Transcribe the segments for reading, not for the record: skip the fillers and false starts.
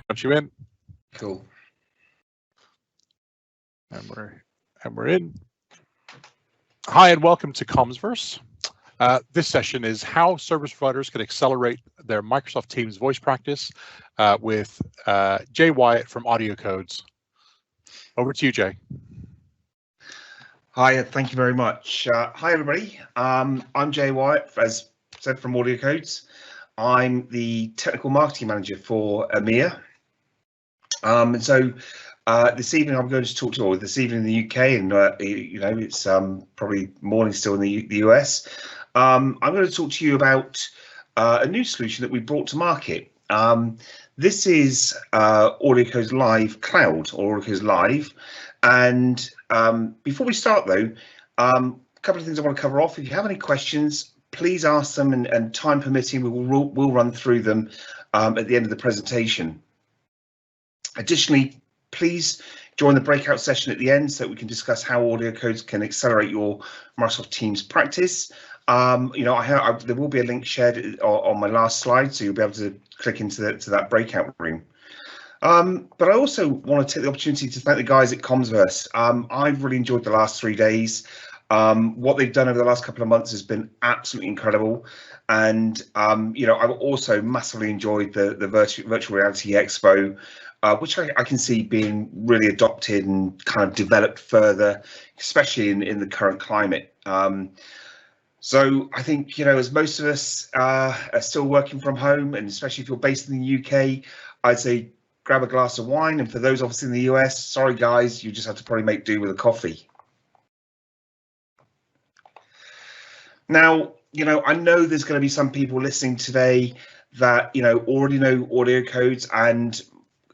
Punch you in. Cool. And we're in. Hi, and welcome to Commsverse. This session is how service providers can accelerate their Microsoft Teams voice practice with Jay Wyatt from Audiocodes. Over to you, Jay. Hi, thank you very much. Hi, everybody. I'm Jay Wyatt, as said, from Audiocodes. I'm the technical marketing manager for EMEA. And so this evening I'm going to talk to you, or this evening in the UK, and you know, it's probably morning still in the US. I'm going to talk to you about a new solution that we brought to market. This is Audiocodes Live Cloud, or Audiocodes Live. And before we start, though, a couple of things I want to cover off. If you have any questions, please ask them, and time permitting, we'll run through them at the end of the presentation. Additionally, please join the breakout session at the end so that we can discuss how Audiocodes can accelerate your Microsoft Teams practice. You know, there will be a link shared on my last slide, so you'll be able to click into that breakout room. But I also want to take the opportunity to thank the guys at Commsverse. I've really enjoyed the last 3 days. What they've done over the last couple of months has been absolutely incredible. And, you know, I've also massively enjoyed the Virtual Reality Expo, which I can see being really adopted and kind of developed further, especially in the current climate. So I think, you know, as most of us are still working from home, and especially if you're based in the UK, I'd say grab a glass of wine. And for those of us in the US, sorry guys, you just have to probably make do with a coffee. Now, you know, I know there's going to be some people listening today that, you know, already know Audiocodes and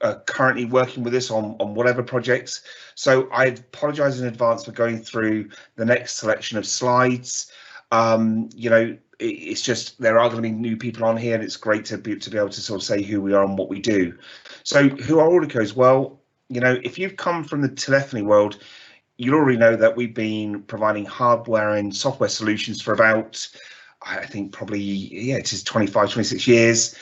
are currently working with us on whatever projects. So I apologize in advance for going through the next selection of slides. You know, it's just there are going to be new people on here, and it's great to be able to sort of say who we are and what we do. So who are Audiocodes? Well, you know, if you've come from the telephony world, you already know that we've been providing hardware and software solutions for about, I think probably, yeah, it is 25, 26 years.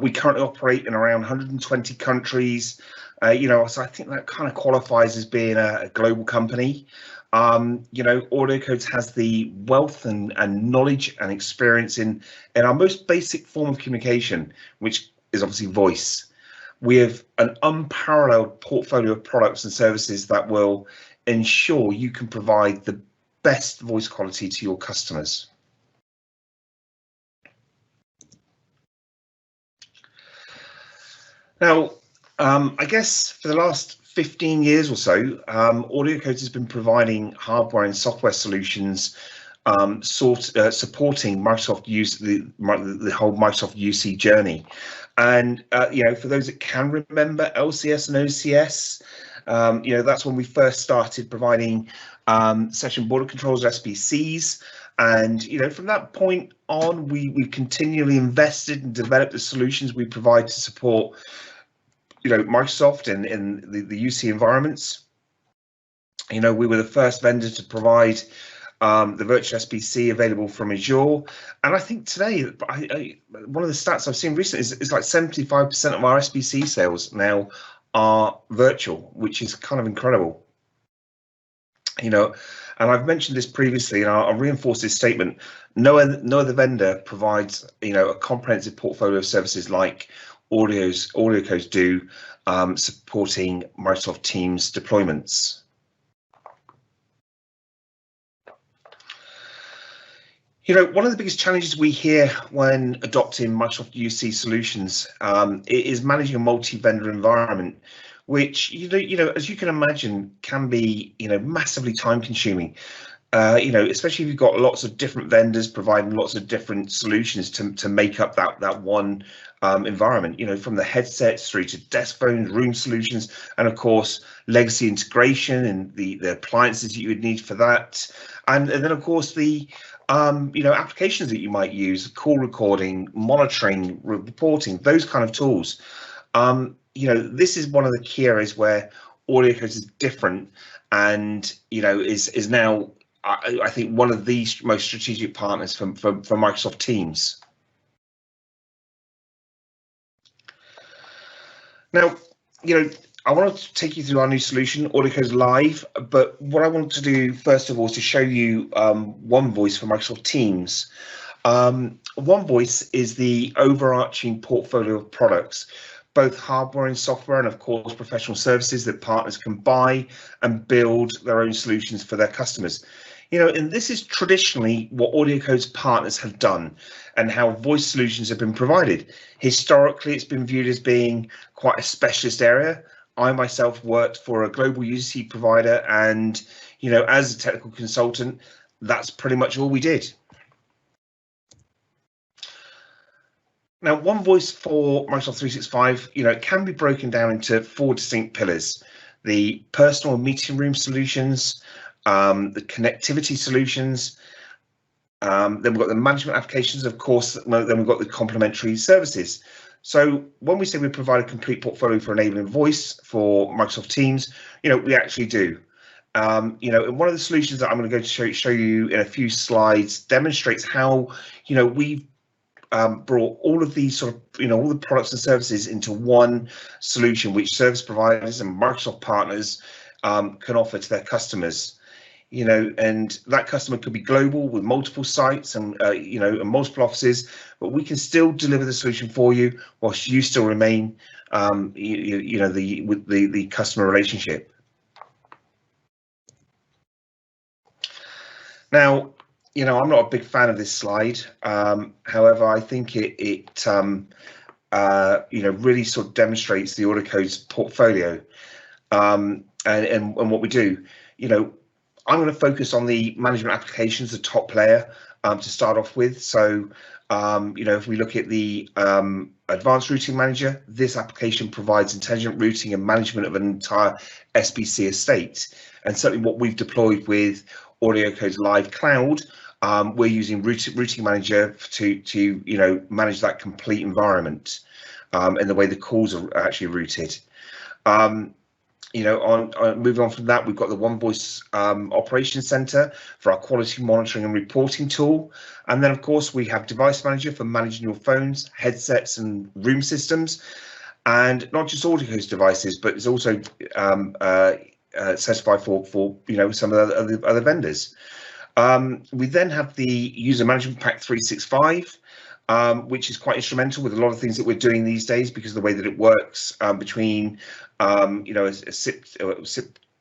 We currently operate in around 120 countries. You know, so I think that kind of qualifies as being a global company. You know, Audiocodes has the wealth and knowledge and experience in our most basic form of communication, which is obviously voice. We have an unparalleled portfolio of products and services that will ensure you can provide the best voice quality to your customers. Now, I guess for the last 15 years or so, Audiocodes has been providing hardware and software solutions supporting Microsoft the whole Microsoft UC journey. And you know, for those that can remember LCS and OCS, you know, that's when we first started providing session border controls, SBCs. And, you know, from that point on, we continually invested and developed the solutions we provide to support, you know, Microsoft and the UC environments. You know, we were the first vendor to provide the virtual SBC available from Azure. And I think today, one of the stats I've seen recently is like 75% of our SBC sales now are virtual, which is kind of incredible. You know, and I've mentioned this previously, and I'll reinforce this statement. No other vendor provides, you know, a comprehensive portfolio of services like Audiocodes do, supporting Microsoft Teams deployments. You know, one of the biggest challenges we hear when adopting Microsoft UC solutions is managing a multi-vendor environment, which, you know, as you can imagine, can be, you know, massively time-consuming. You know, especially if you've got lots of different vendors providing lots of different solutions to make up that one environment. You know, from the headsets through to desk phones, room solutions, and of course legacy integration and the appliances that you would need for that, and then of course the you know, applications that you might use, call recording, monitoring, reporting, those kind of tools. You know, this is one of the key areas where Audiocodes is different, and, you know, is now, I think, one of the most strategic partners for Microsoft Teams. Now, I want to take you through our new solution, Audiocodes Live, but what I want to do first of all is to show you One Voice for Microsoft Teams. One Voice is the overarching portfolio of products, both hardware and software, and of course professional services that partners can buy and build their own solutions for their customers. And this is traditionally what Audiocodes partners have done and how voice solutions have been provided. Historically, it's been viewed as being quite a specialist area. I myself worked for a global UC provider, and as a technical consultant, that's pretty much all we did. Now, One Voice for Microsoft 365, it can be broken down into 4 distinct pillars: the personal and meeting room solutions, the connectivity solutions, then we've got the management applications, of course, then we've got the complementary services. So when we say we provide a complete portfolio for enabling voice for Microsoft Teams, we actually do. And one of the solutions that I'm going to go to show you in a few slides demonstrates how, we've brought all of these sort of, all the products and services into one solution, which service providers and Microsoft partners can offer to their customers. And that customer could be global with multiple sites and and multiple offices, but we can still deliver the solution for you whilst you still remain with the customer relationship. Now, I'm not a big fan of this slide. However, I think it really sort of demonstrates the Audiocodes portfolio and what we do. I'm going to focus on the management applications, the top layer, to start off with. So, if we look at the Advanced Routing Manager, this application provides intelligent routing and management of an entire SBC estate. And certainly what we've deployed with Audiocodes Live Cloud, we're using Routing Manager to manage that complete environment and the way the calls are actually routed. Moving on from that, we've got the One Voice Operations Center for our quality monitoring and reporting tool. And then, of course, we have Device Manager for managing your phones, headsets, and room systems. And not just Audiocodes devices, but it's also certified for some of the other vendors. We then have the User Management Pack 365. Which is quite instrumental with a lot of things that we're doing these days because of the way that it works between, SIP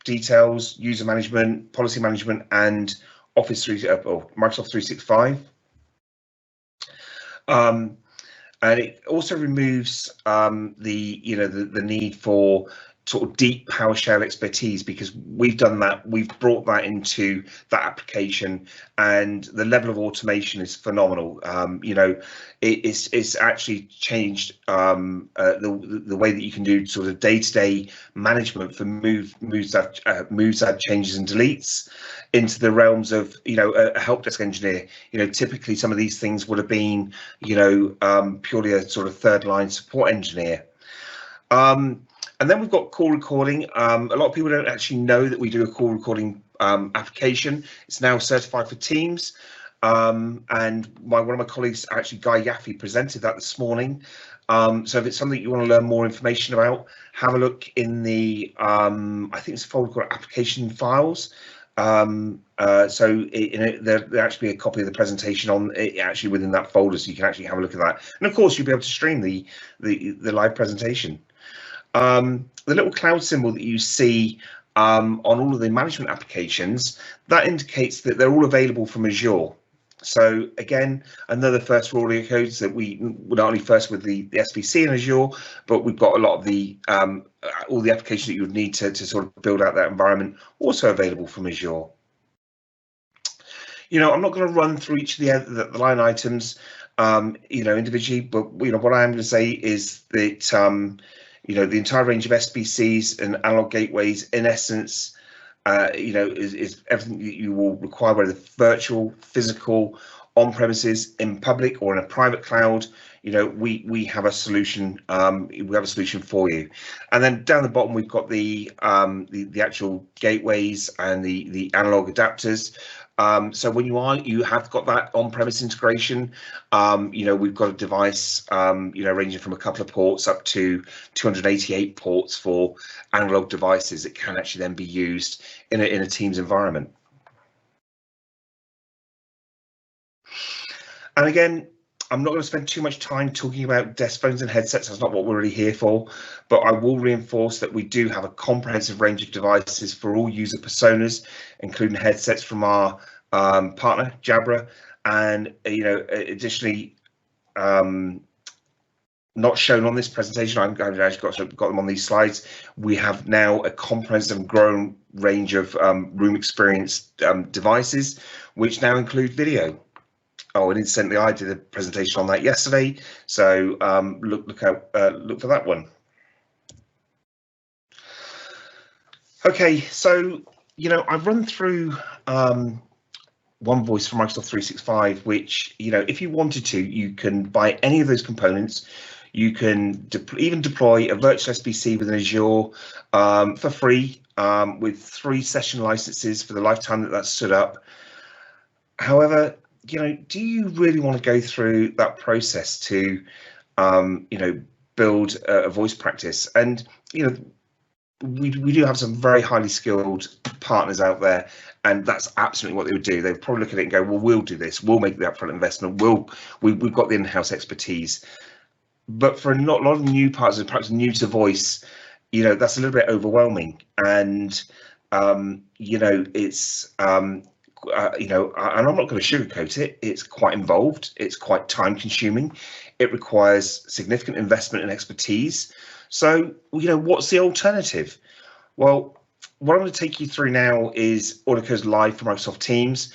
details, user management, policy management, and Microsoft 365. And it also removes the need for sort of deep PowerShell expertise, because we've done that. We've brought that into that application, and the level of automation is phenomenal. It's actually changed the way that you can do sort of day-to-day management for moves add changes and deletes into the realms of a help desk engineer. Typically some of these things would have been purely a sort of third line support engineer. And then we've got call recording. A lot of people don't actually know that we do a call recording application. It's now certified for Teams. And one of my colleagues, actually Guy Yaffe, presented that this morning. So if it's something you want to learn more information about, have a look in the, I think it's a folder called Application Files. There'll actually be a copy of the presentation on it actually within that folder, so you can actually have a look at that. And of course, you'll be able to stream the live presentation. The little cloud symbol that you see on all of the management applications, that indicates that they're all available from Azure. So again, another first for Audiocodes, that we not only first with the SBC in Azure, but we've got a lot of the all the applications that you would need to sort of build out that environment also available from Azure. I'm not going to run through each of the line items individually, but what I am going to say is that the entire range of SBCs and analog gateways, in essence, is everything that you will require, whether virtual, physical, on premises, in public, or in a private cloud. We have a solution. We have a solution for you. And then down the bottom, we've got the actual gateways and the analog adapters. So when you have got that on-premise integration, we've got a device, ranging from a couple of ports up to 288 ports for analog devices that can actually then be used in a Teams environment. And again, I'm not going to spend too much time talking about desk phones and headsets. That's not what we're really here for. But I will reinforce that we do have a comprehensive range of devices for all user personas, including headsets from our partner Jabra, and additionally, not shown on this presentation, I've actually got them on these slides. We have now a comprehensive and growing range of room experience devices, which now include video. Oh, and incidentally, I did a presentation on that yesterday, so look for that one. Okay, so I've run through One Voice for Microsoft 365, which if you wanted to, you can buy any of those components. You can even deploy a virtual SBC within Azure for free with 3 session licenses for the lifetime that that's stood up. However, do you really want to go through that process to, build a voice practice? And, we do have some very highly skilled partners out there, and that's absolutely what they would do. They would probably look at it and go, well, we'll do this. We'll make the upfront investment. We've got the in-house expertise. But for a lot of new partners, perhaps new to voice, that's a little bit overwhelming. And, it's and I'm not going to sugarcoat it. It's quite involved. It's quite time consuming. It requires significant investment and expertise. So, what's the alternative? Well, what I'm going to take you through now is Audiocodes Live for Microsoft Teams.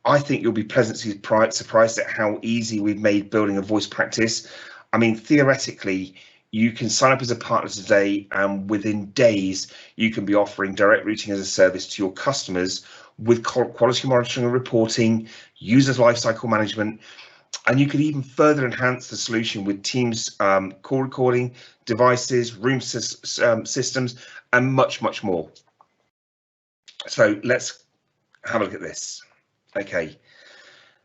I think you'll be pleasantly surprised at how easy we've made building a voice practice. I mean, theoretically, you can sign up as a partner today, and within days, you can be offering direct routing as a service to your customers with quality monitoring and reporting, users lifecycle management, and you could even further enhance the solution with Teams call recording, devices, room systems, and much more. So let's have a look at this. Okay,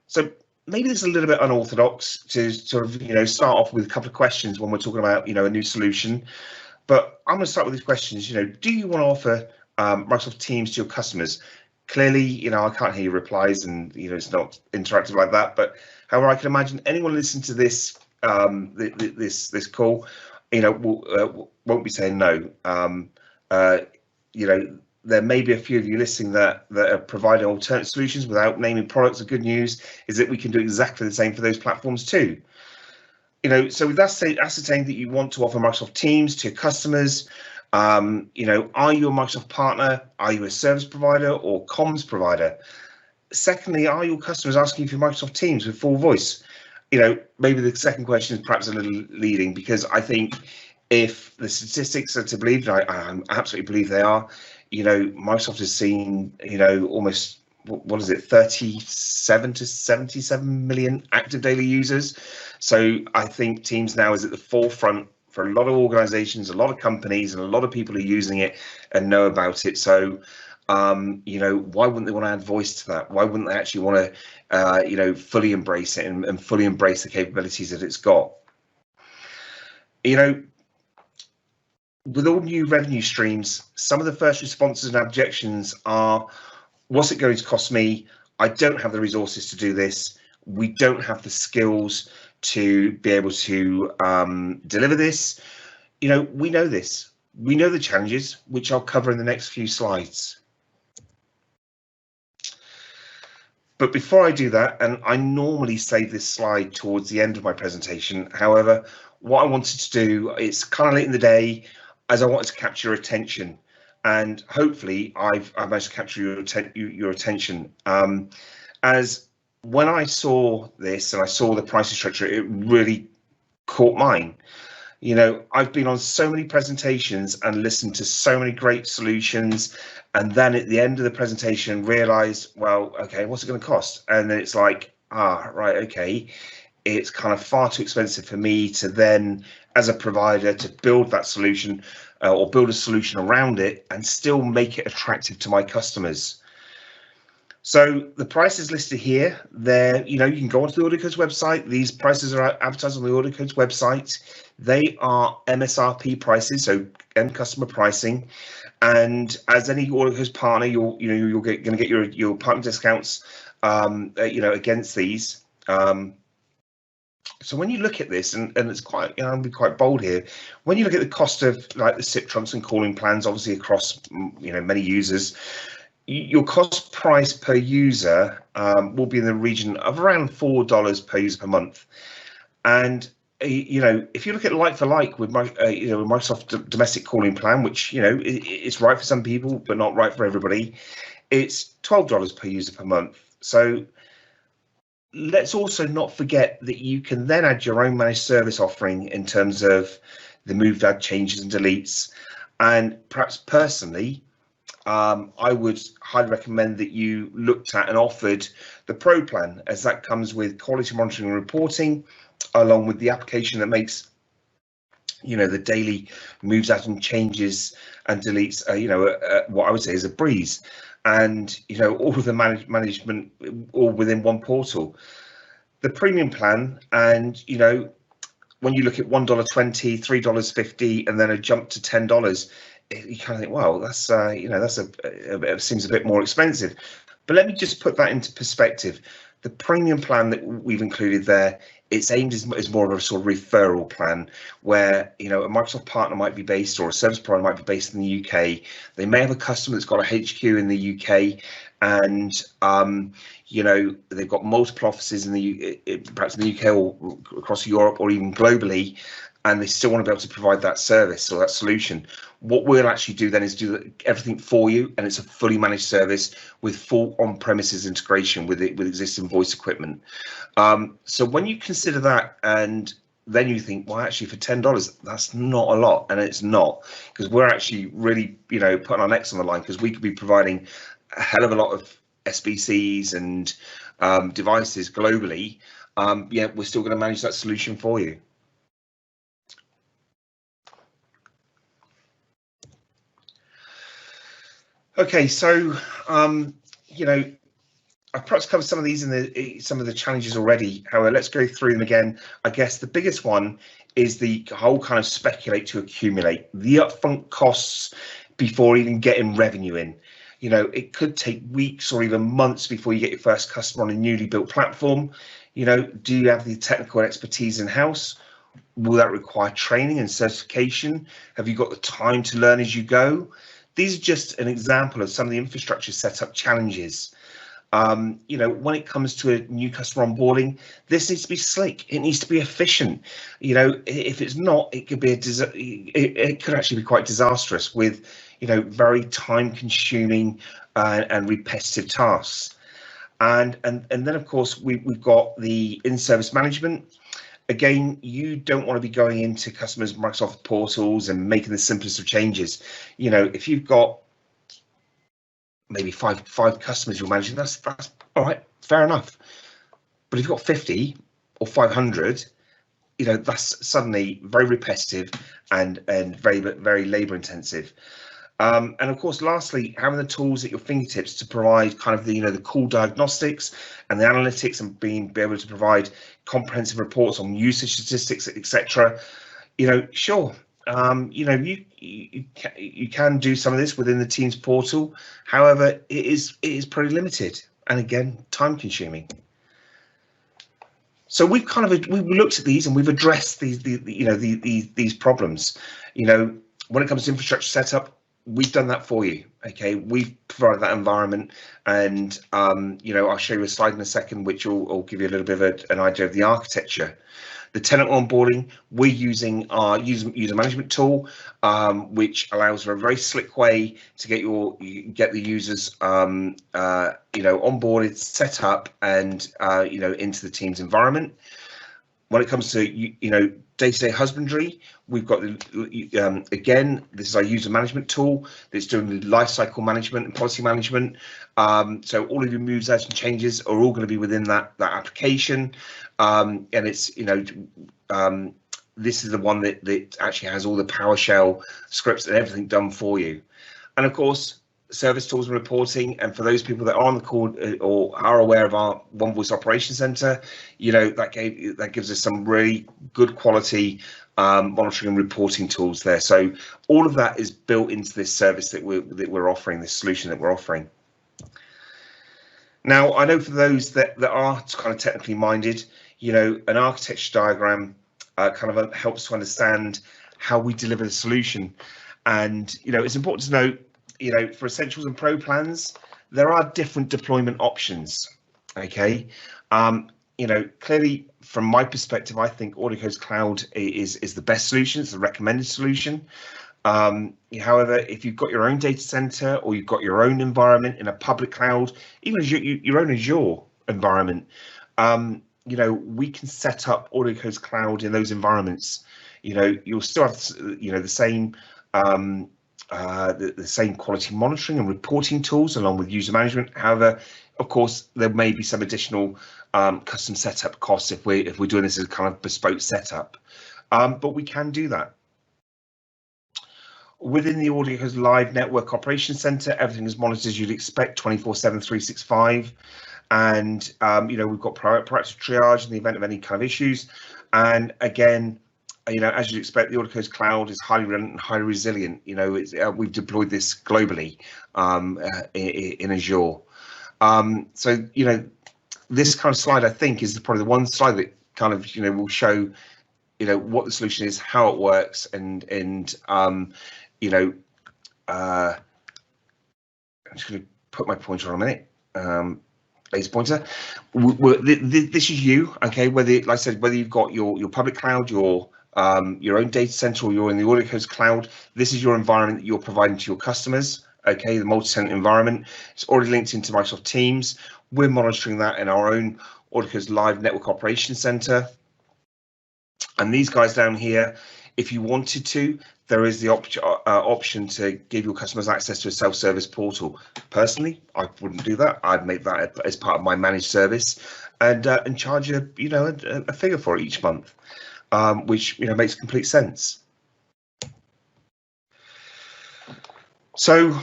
so maybe this is a little bit unorthodox to sort of start off with a couple of questions when we're talking about a new solution, but I'm going to start with these questions. Do you want to offer Microsoft Teams to your customers? Clearly, I can't hear your replies, and it's not interactive like that. But however, I can imagine anyone listening to this this call, won't be saying no. There may be a few of you listening that are providing alternate solutions without naming products. The good news is that we can do exactly the same for those platforms too. So with that ascertained that you want to offer Microsoft Teams to your customers, are you a Microsoft partner? Are you a service provider or comms provider? Secondly, are your customers asking you for Microsoft Teams with full voice? Maybe the second question is perhaps a little leading, because I think if the statistics are to believe, and I absolutely believe they are, Microsoft has seen, almost, what is it, 37 to 77 million active daily users. So I think Teams now is at the forefront for a lot of organizations, a lot of companies, and a lot of people are using it and know about it. So, why wouldn't they want to add voice to that? Why wouldn't they actually want to, fully embrace it and fully embrace the capabilities that it's got? With all new revenue streams, some of the first responses and objections are, what's it going to cost me? I don't have the resources to do this. We don't have the skills to be able to deliver this. We know this. We know the challenges, which I'll cover in the next few slides. But before I do that, and I normally save this slide towards the end of my presentation, however, what I wanted to do, it's kind of late in the day, as I wanted to capture your attention, and hopefully I've managed to capture your attention. As when I saw this and I saw the pricing structure, it really caught mine. I've been on so many presentations and listened to so many great solutions, and then at the end of the presentation realized, well, okay, what's it going to cost? And then it's like, right, okay, it's kind of far too expensive for me to then, as a provider, to build that solution or build a solution around it and still make it attractive to my customers. So the prices listed here, you can go onto the Audiocodes website. These prices are advertised on the Audiocodes website. They are MSRP prices, so end customer pricing. And as any Audiocodes partner, you're going to get your partner discounts, against these. So when you look at this, and it's quite, I'll be quite bold here. When you look at the cost of like the SIP trunks and calling plans, obviously across many users, your cost price per user will be in the region of around $4 per user per month. And if you look at like for like with Microsoft domestic calling plan, which it's right for some people but not right for everybody, it's $12 per user per month. So let's also not forget that you can then add your own managed service offering in terms of the move, add changes and deletes. And perhaps personally, I would highly recommend that you looked at and offered the Pro plan, as that comes with quality monitoring and reporting, along with the application that makes the daily moves, out and changes and deletes what I would say is a breeze. And all of the management all within one portal. The premium plan, and when you look at $1.20, $3.50, and then a jump to $10, you kind of think, wow, that's seems a bit more expensive. But let me just put that into perspective. The premium plan that we've included there, it's aimed as more of a sort of referral plan, where a Microsoft partner might be based, or a service provider might be based in the UK. They may have a customer that's got a HQ in the UK, and they've got multiple offices perhaps in the UK or across Europe or even globally, and they still want to be able to provide that service or that solution. What we'll actually do then is do everything for you, and it's a fully managed service with full on-premises integration with existing voice equipment. So when you consider that, and then you think, well, actually for $10, that's not a lot, and it's not, because we're actually really putting our necks on the line, because we could be providing a hell of a lot of SBCs and devices globally. We're still going to manage that solution for you. Okay, so I've perhaps covered some of these in some of the challenges already. However, let's go through them again. I guess the biggest one is the whole kind of speculate to accumulate, the upfront costs before even getting revenue in. It could take weeks or even months before you get your first customer on a newly built platform. Do you have the technical expertise in house? Will that require training and certification? Have you got the time to learn as you go? These are just an example of some of the infrastructure setup challenges. When it comes to a new customer onboarding, this needs to be slick. It needs to be efficient. If it's not, it could be it could actually be quite disastrous with very time-consuming and repetitive tasks. And then of course we've got the in-service management. Again, you don't want to be going into customers' Microsoft portals and making the simplest of changes. If you've got maybe five customers you're managing, that's all right, fair enough. But if you've got 50 or 500, that's suddenly very repetitive and very, very labor intensive. And of course, lastly, having the tools at your fingertips to provide kind of the cool diagnostics and the analytics, and be able to provide comprehensive reports on usage statistics, etc. Sure, you can do some of this within the Teams portal. However, it is pretty limited, and again, time consuming. So we've looked at these and we've addressed these problems. When it comes to infrastructure setup, we've done that for you. Okay, we've provided that environment, and I'll show you a slide in a second which will give you a little bit of an idea of the architecture. The tenant onboarding, we're using our user management tool, which allows for a very slick way to get the users onboarded, set up, and into the Teams environment. When it comes to day-to-day husbandry, we've got again, this is our user management tool that's doing the lifecycle management and policy management. So all of your moves, outs, and changes are all going to be within that application, and it's this is the one that actually has all the PowerShell scripts and everything done for you. And of course, service tools and reporting, and for those people that are on the call or are aware of our One Voice Operations Center, that gives us some really good quality monitoring and reporting tools there. So all of that is built into this service that we're offering, this solution that we're offering. Now, I know for those that are kind of technically minded, an architecture diagram kind of helps to understand how we deliver the solution. And, it's important to note, for Essentials and Pro plans, there are different deployment options, okay? Clearly, from my perspective, I think Audiocodes Cloud is the best solution, it's the recommended solution. However, if you've got your own data center or you've got your own environment in a public cloud, even your own Azure environment, we can set up Audiocodes Cloud in those environments. You'll still have the same the same quality monitoring and reporting tools along with user management. However, of course, there may be some additional custom setup costs if we're doing this as a kind of bespoke setup, but we can do that. Within the Audiocodes Live Network Operations Center, everything is monitored as you'd expect, 24/7, 365, and we've got proactive triage in the event of any kind of issues. And again, as you'd expect, the Audiocodes Cloud is highly redundant and highly resilient. We've deployed this globally in Azure. So this kind of slide, I think, is probably the one slide that kind of will show what the solution is, how it works, and I'm just going to put my pointer on a minute. Laser pointer. This is you, okay? Like I said, whether you've got your public cloud, your own data center, or you're in the Audiocodes Cloud, this is your environment that you're providing to your customers. Okay, the multi-tenant environment. It's already linked into Microsoft Teams. We're monitoring that in our own Audiocodes Live Network Operations Center. And these guys down here, if you wanted to, there is the option to give your customers access to a self-service portal. Personally, I wouldn't do that. I'd make that as part of my managed service and charge a figure for it each month, which makes complete sense. So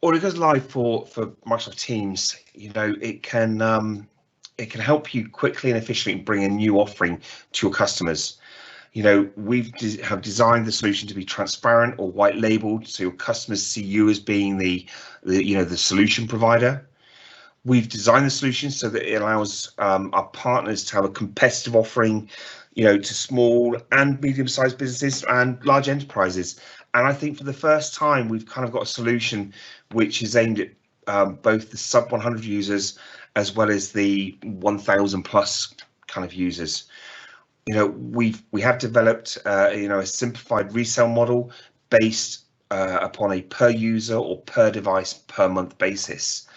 Audiocodes Live for Microsoft Teams, it can help you quickly and efficiently bring a new offering to your customers. We have designed the solution to be transparent or white labeled, so your customers see you as being the solution provider. We've designed the solution so that it allows our partners to have a competitive offering, to small and medium-sized businesses and large enterprises. And I think for the first time, we've kind of got a solution which is aimed at both the sub 100 users as well as the 1,000 plus kind of users. We have developed a simplified resale model based upon a per user or per device per month basis.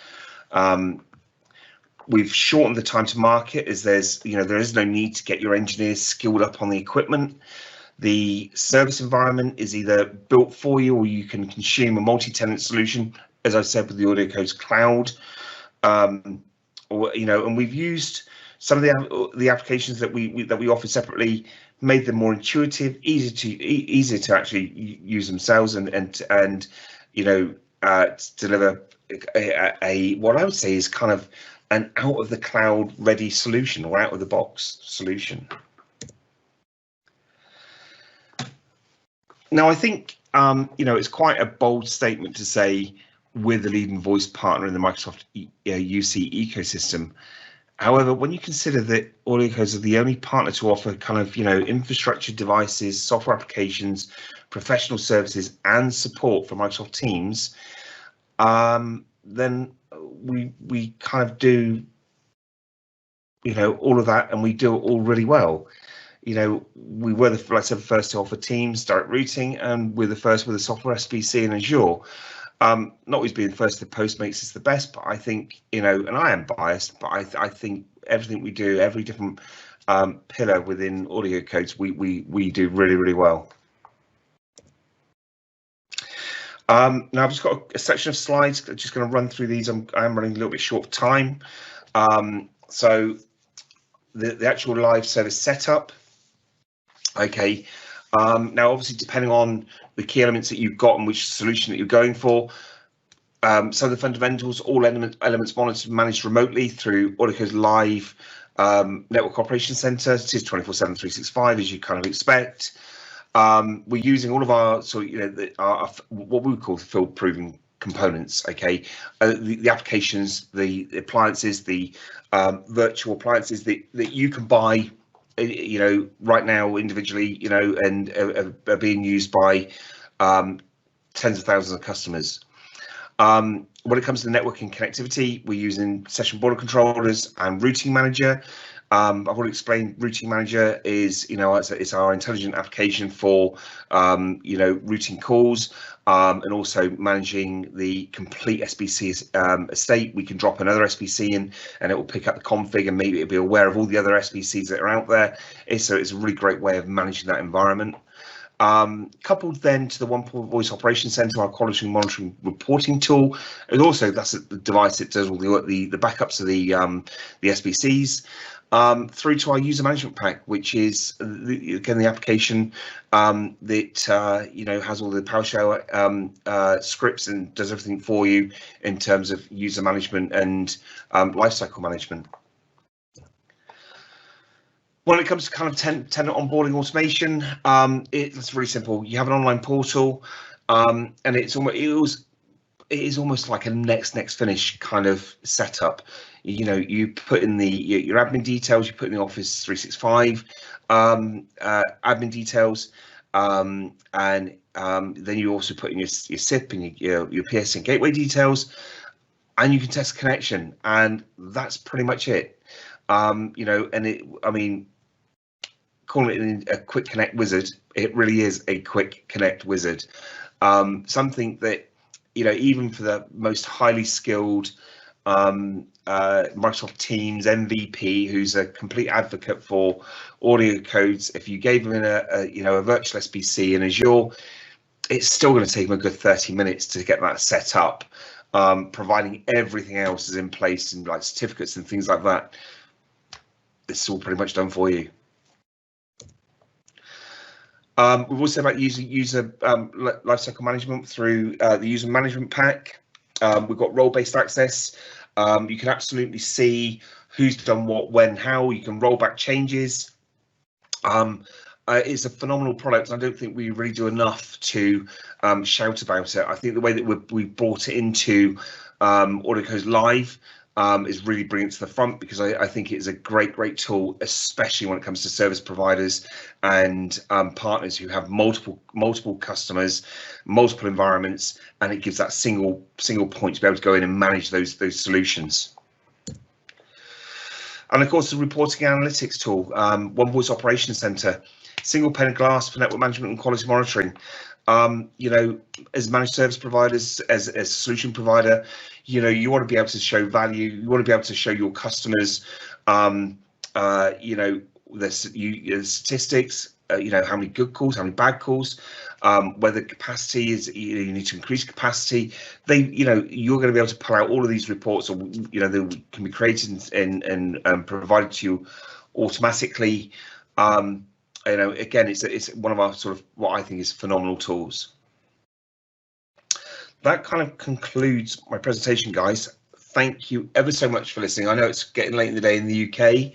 We've shortened the time to market as there is no need to get your engineers skilled up on the equipment. The service environment is either built for you or you can consume a multi-tenant solution, as I said, with the Audiocodes Cloud. And we've used some of the applications that we offer separately, made them more intuitive, easier to actually use themselves, and deliver a what I would say is kind of an out of the cloud ready solution or out of the box solution. Now, I think it's quite a bold statement to say we're the leading voice partner in the Microsoft UC ecosystem. However, when you consider that Audiocodes are the only partner to offer kind of infrastructure devices, software applications, professional services, and support for Microsoft Teams, then we kind of do all of that, and we do it all really well. We were like I said, the first to offer Teams direct routing, and we're the first with a software SBC in Azure. Not always being first to post makes us the best, but I think and I am biased, but I think everything we do, every different pillar within Audiocodes, we do really, really well. Now I've just got a section of slides. I'm just going to run through these. I am running a little bit short of time. So the actual live service setup. Okay, Now, obviously, depending on the key elements that you've got and which solution that you're going for, some of the fundamentals, all elements monitored and managed remotely through Audiocodes Live Network Operations Center. It is 24/7, 365, as you kind of expect. We're using all of our what we would call field-proven components. Okay, the applications, the appliances, the virtual appliances that you can buy, right now individually, and are being used by tens of thousands of customers. When it comes to networking connectivity, we're using session border controllers and routing manager. I've already explained routing manager is, it's our intelligent application for, routing calls, and also managing the complete SBC estate. We can drop another SBC in and it will pick up the config, and maybe it'll be aware of all the other SBCs that are out there. So it's a really great way of managing that environment. Coupled then to the one-point voice operation center, our quality monitoring reporting tool, and also that's the device that does all the backups of the SBCs, through to our user management pack, which is again the application that has all the PowerShell scripts and does everything for you in terms of user management and lifecycle management. When it comes to kind of tenant onboarding automation, it's really simple. You have an online portal, and it is almost like a next finish kind of setup. You put in your admin details, you put in the Office 365 admin details, and then you also put in your SIP and your PSN gateway details, and you can test connection, and that's pretty much it. Calling it a quick connect wizard, it really is a quick connect wizard. Something that, even for the most highly skilled Microsoft Teams MVP, who's a complete advocate for Audiocodes, if you gave them a virtual SBC in Azure, it's still going to take them a good 30 minutes to get that set up, providing everything else is in place and like certificates and things like that. It's all pretty much done for you. We've also about user lifecycle management through the user management pack. We've got role-based access. You can absolutely see who's done what, when, how. You can roll back changes. It's a phenomenal product. I don't think we really do enough to shout about it. I think the way that we brought it into Audiocodes Live is really bringing it to the front, because I think it is a great tool, especially when it comes to service providers and partners who have multiple customers, multiple environments, and it gives that single point to be able to go in and manage those solutions. And of course, the reporting analytics tool, One Voice Operations Center, single pane of glass for network management and quality monitoring. As managed service providers, as a solution provider, you want to be able to show value. You want to be able to show your customers, the statistics, how many good calls, how many bad calls, whether capacity is, you need to increase capacity. You're going to be able to pull out all of these reports, or they can be created and provided to you automatically. Again, it's one of our sort of what I think is phenomenal tools. That kind of concludes my presentation, guys. Thank you ever so much for listening. I know it's getting late in the day in the UK.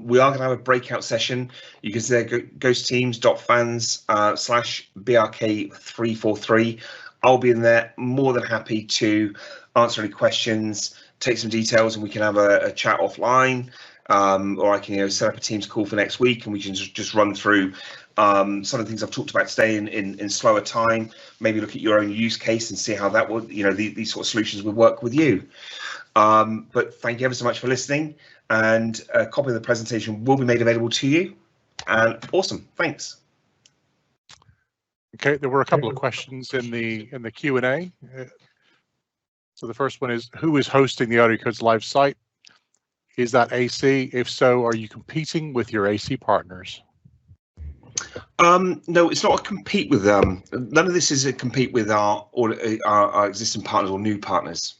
We are going to have a breakout session. You can see there, ghostteams.fans/BRK343. I'll be in there, more than happy to answer any questions, take some details, and we can have a chat offline. Or I can set up a Teams call for next week, and we can just run through some of the things I've talked about today in slower time. Maybe look at your own use case and see how that would, these sort of solutions would work with you. But thank you ever so much for listening, and a copy of the presentation will be made available to you. And awesome, thanks. Okay, there were a couple of questions in the Q&A. So the first one is, who is hosting the Audiocodes Live site? Is that AC? If so, are you competing with your AC partners? No, it's not a compete with them. None of this is a compete with our existing partners or new partners.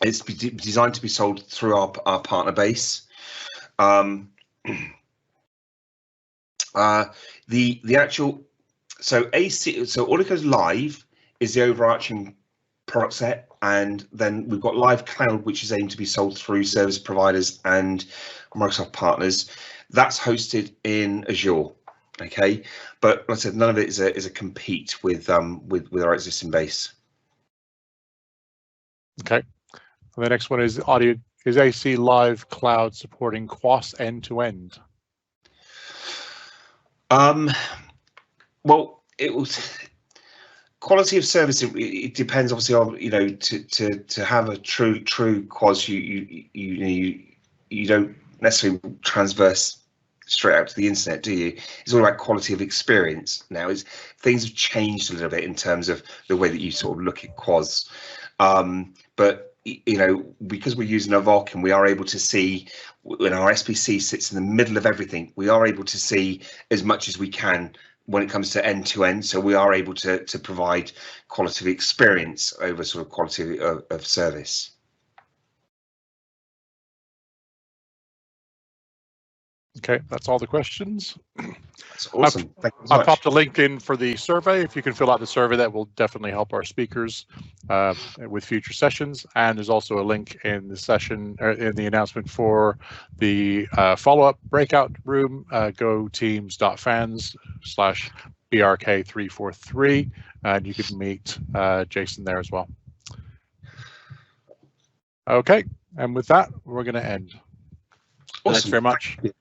It's designed to be sold through our partner base. The actual Audiocodes Live is the overarching product set, and then we've got Live Cloud, which is aimed to be sold through service providers and Microsoft partners. That's hosted in Azure. Okay, but like I said, none of it is a compete with our existing base. Okay. The next one is AC Live Cloud supporting QoS end to end? Well, it was quality of service. It depends, obviously, on to have a true QoS. You don't necessarily transverse straight out to the internet, do you? It's all about quality of experience now. Things have changed a little bit in terms of the way that you sort of look at QoS, but because we're using a VOC and we are able to see when our SPC sits in the middle of everything, we are able to see as much as we can when it comes to end to end. So we are able to provide quality of experience over sort of quality of service. Okay, that's all the questions. That's awesome. Thank you so I've much. popped a link in for the survey. If you can fill out the survey, that will definitely help our speakers with future sessions. And there's also a link in the session, or in the announcement, for the follow-up breakout room. Go teams.fans/BRK343, and you can meet Jason there as well. Okay, and with that, we're going to end. Awesome. Thanks very much. Thank you.